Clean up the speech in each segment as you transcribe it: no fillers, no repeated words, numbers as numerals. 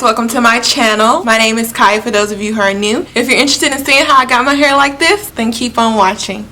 welcome to my channel. My name is Kai for those of you who are new. If you're interested in seeing how I got my hair like this, then keep on watching.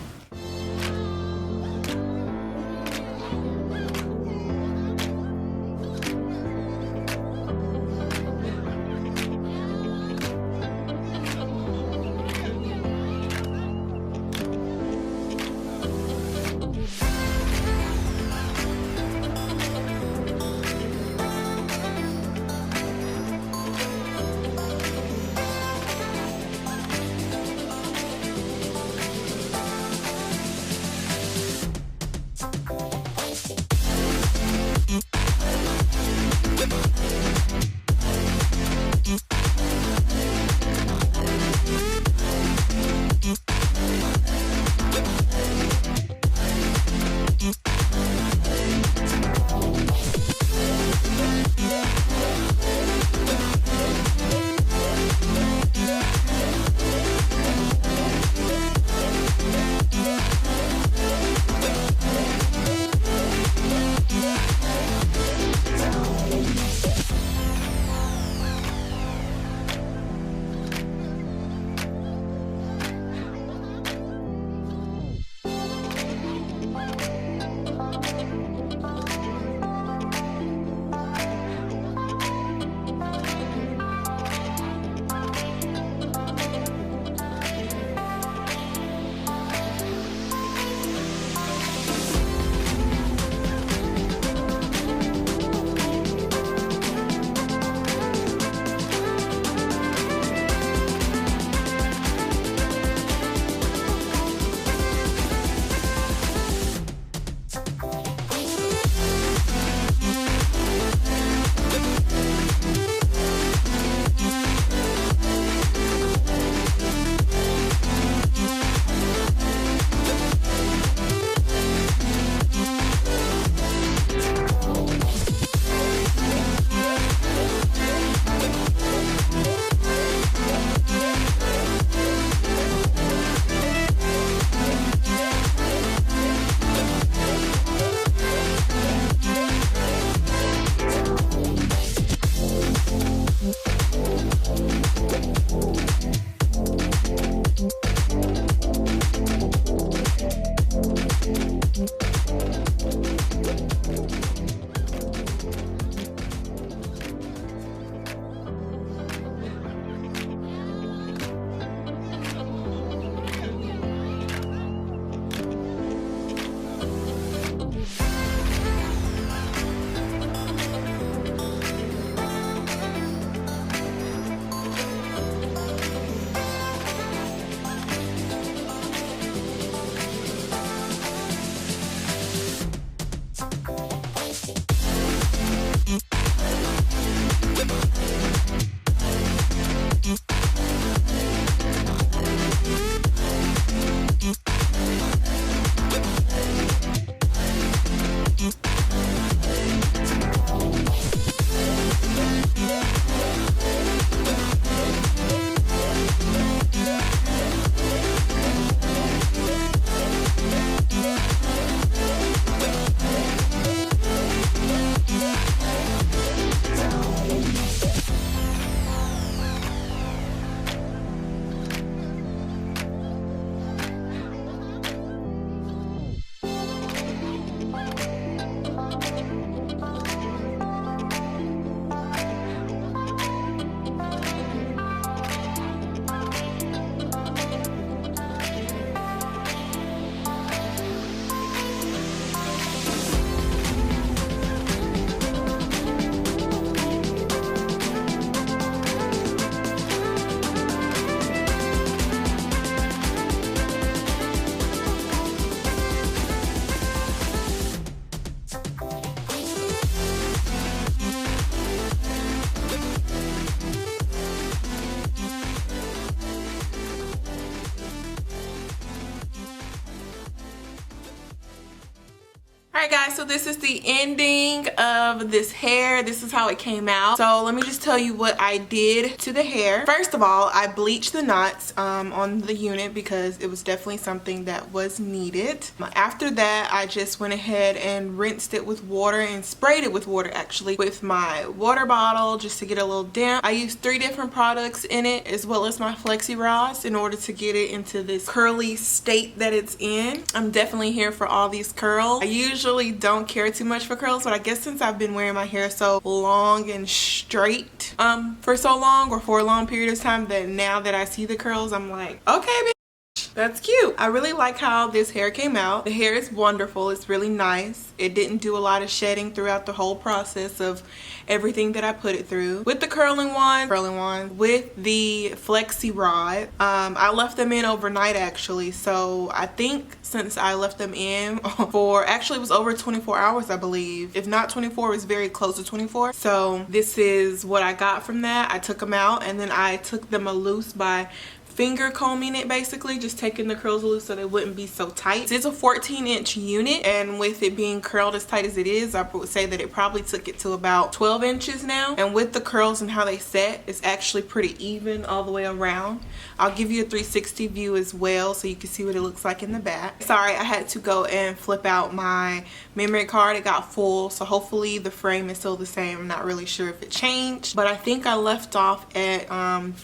Alright guys, so this is the ending of this hair. This is how it came out. So let me just tell you what I did to the hair. First of all, I bleached the knots on the unit because it was definitely something that was needed. After that, I just went ahead and rinsed it with water and sprayed it with water actually with my water bottle just to get a little damp. I used 3 different products in it as well as my FLEXI rods in order to get it into this curly state that it's in. I'm definitely here for all these curls. I usually don't care too much for curls, but I guess since I've been wearing my hair so long and straight for so long or for a long period of time, that now that I see the curls I'm like, okay bitch, that's cute. I really like how this hair came out. The hair is wonderful. It's really nice. It didn't do a lot of shedding throughout the whole process of everything that I put it through. With the curling wand, with the FLEXI rod, I left them in overnight actually. So I think since I left them in for, actually it was over 24 hours I believe. If not 24, it was very close to 24. So this is what I got from that. I took them out and then I took them loose by finger combing it, basically just taking the curls loose so they wouldn't be so tight. It's a 14-inch unit, and with it being curled as tight as it is, I would say that it probably took it to about 12 inches now. And with the curls and how they set, it's actually pretty even all the way around. I'll give you a 360 view as well so you can see what it looks like in the back. Sorry, I had to go and flip out my memory card. It got full, so hopefully the frame is still the same. I'm not really sure if it changed, but I think I left off at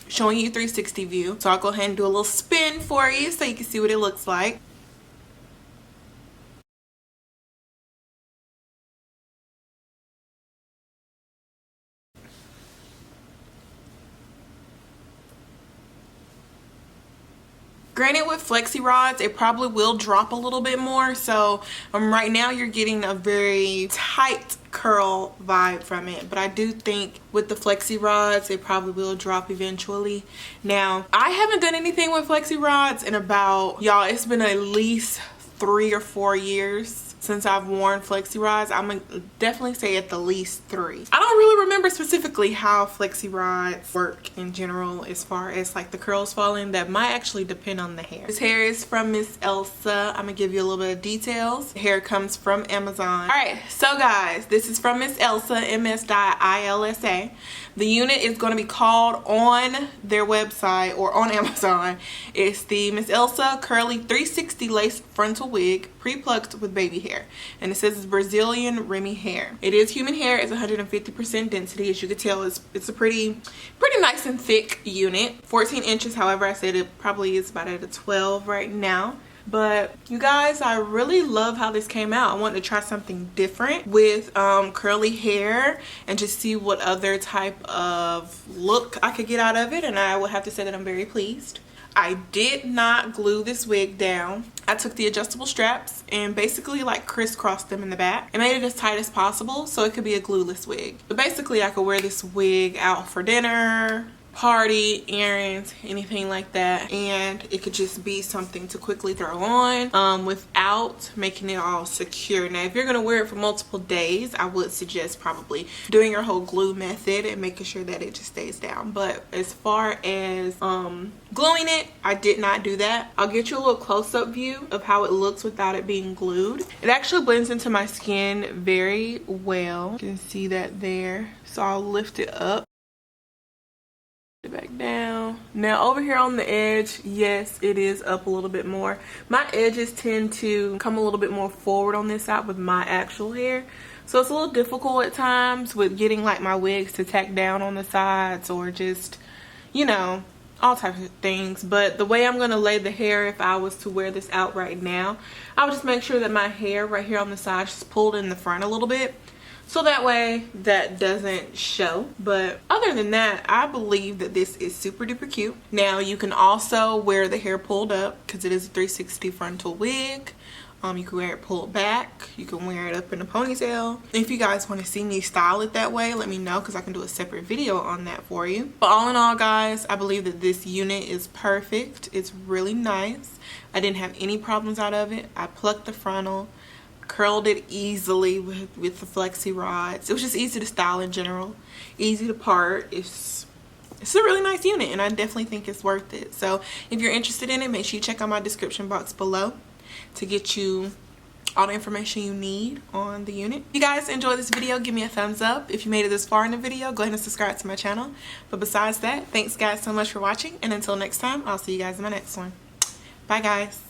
showing you 360 view. So I'll go ahead and do a little spin for you so you can see what it looks like. Granted, with FLEXI rods, it probably will drop a little bit more. So right now you're getting a very tight curl vibe from it, but I do think with the FLEXI rods it probably will drop eventually. Now I haven't done anything with FLEXI rods in about, y'all, it's been at least 3 or 4 years since I've worn FLEXI rods. I'm gonna definitely say at the least 3. I don't really remember specifically how FLEXI rods work in general as far as like the curls falling. That might actually depend on the hair. This hair is from Miss Ilsa. I'm gonna give you a little bit of details. The hair comes from Amazon. Alright, so guys, this is from Miss Ilsa, ms.ilsa. The unit is going to be called on their website or on Amazon. It's the Miss Ilsa Curly 360 Lace Frontal Wig pre-plucked with baby hair, and it says it's Brazilian Remy hair. It is human hair. It's 150% density. As you can tell, it's a pretty nice and thick unit. 14 inches. However, I said it probably is about at a 12 right now. But you guys, I really love how this came out. I wanted to try something different with curly hair and just see what other type of look I could get out of it, and I would have to say that I'm very pleased. I did not glue this wig down. I took the adjustable straps and basically like crisscrossed them in the back and made it as tight as possible so it could be a glueless wig. But basically I could wear this wig out for dinner, party, errands, anything like that, and it could just be something to quickly throw on without making it all secure. Now if you're gonna wear it for multiple days, I would suggest probably doing your whole glue method and making sure that it just stays down. But as far as gluing it, I did not do that. I'll get you a little close-up view of how it looks without it being glued. It actually blends into my skin very well. You can see that there. So I'll lift it up, it back down. Now over here on the edge, yes, it is up a little bit more. My edges tend to come a little bit more forward on this side with my actual hair, so it's a little difficult at times with getting like my wigs to tack down on the sides or just, you know, all types of things. But the way I'm going to lay the hair, if I was to wear this out right now, I would just make sure that my hair right here on the side is pulled in the front a little bit, so that way that doesn't show. But other than that, I believe that this is super duper cute. Now you can also wear the hair pulled up because it is a 360 frontal wig. You can wear it pulled back. You can wear it up in a ponytail. If you guys want to see me style it that way, let me know because I can do a separate video on that for you. But all in all, guys, I believe that this unit is perfect. It's really nice. I didn't have any problems out of it. I plucked the frontal, curled it easily with the FLEXI rods. It was just easy to style in general, easy to part. It's a really nice unit, and I definitely think it's worth it. So if you're interested in it, make sure you check out my description box below to get you all the information you need on the unit. If you guys enjoyed this video, give me a thumbs up. If you made it this far in the video, go ahead and subscribe to my channel. But besides that, thanks guys so much for watching, and until next time, I'll see you guys in my next one. Bye guys.